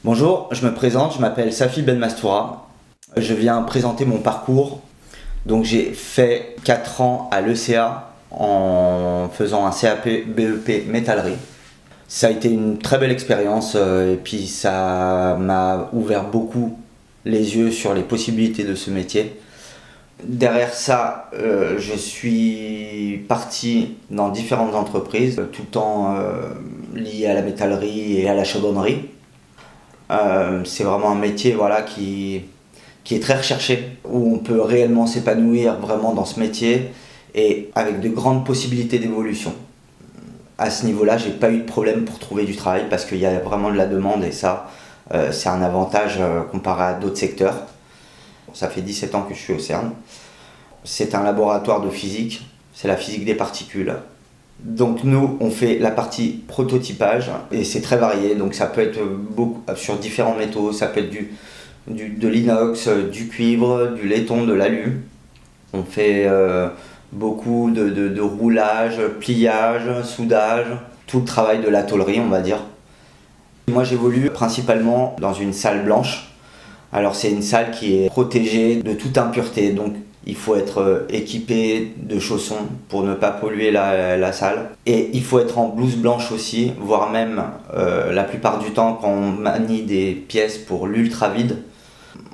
Bonjour, je me présente, je m'appelle Safi Ben Mastoura. Je viens présenter mon parcours. Donc j'ai fait 4 ans à l'ECA en faisant un CAP BEP métallerie. Ça a été une très belle expérience et puis ça m'a ouvert beaucoup les yeux sur les possibilités de ce métier. Derrière ça, je suis parti dans différentes entreprises, tout le temps liées à la métallerie et à la chaudronnerie. C'est vraiment un métier voilà, qui est très recherché, où on peut réellement s'épanouir vraiment dans ce métier et avec de grandes possibilités d'évolution. À ce niveau-là, j'ai pas eu de problème pour trouver du travail parce qu'il y a vraiment de la demande et ça, c'est un avantage comparé à d'autres secteurs. Ça fait 17 ans que je suis au CERN. C'est un laboratoire de physique, c'est la physique des particules. Donc nous, on fait la partie prototypage et c'est très varié. Donc ça peut être beaucoup, sur différents métaux, ça peut être de l'inox, du cuivre, du laiton, de l'alu. On fait beaucoup de roulage, pliage, soudage, tout le travail de la tôlerie, on va dire. Moi j'évolue principalement dans une salle blanche. Alors c'est une salle qui est protégée de toute impureté, donc il faut être équipé de chaussons pour ne pas polluer la salle. Et il faut être en blouse blanche aussi, voire même la plupart du temps quand on manie des pièces pour l'ultra vide,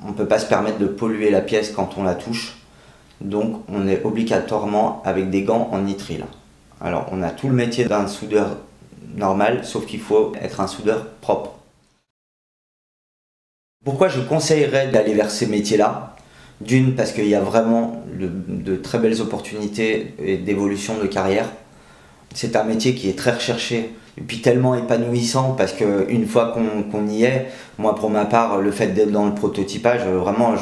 on ne peut pas se permettre de polluer la pièce quand on la touche. Donc on est obligatoirement avec des gants en nitrile. Alors on a tout le métier d'un soudeur normal, sauf qu'il faut être un soudeur propre. Pourquoi je conseillerais d'aller vers ces métiers-là? D'une, parce qu'il y a vraiment de très belles opportunités et d'évolution de carrière. C'est un métier qui est très recherché et puis tellement épanouissant parce qu'une fois qu'on y est, moi pour ma part, le fait d'être dans le prototypage, vraiment,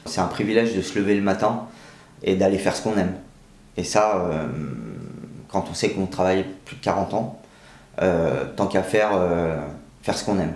c'est un privilège de se lever le matin et d'aller faire ce qu'on aime. Et ça, quand on sait qu'on travaille plus de 40 ans, tant qu'à faire ce qu'on aime.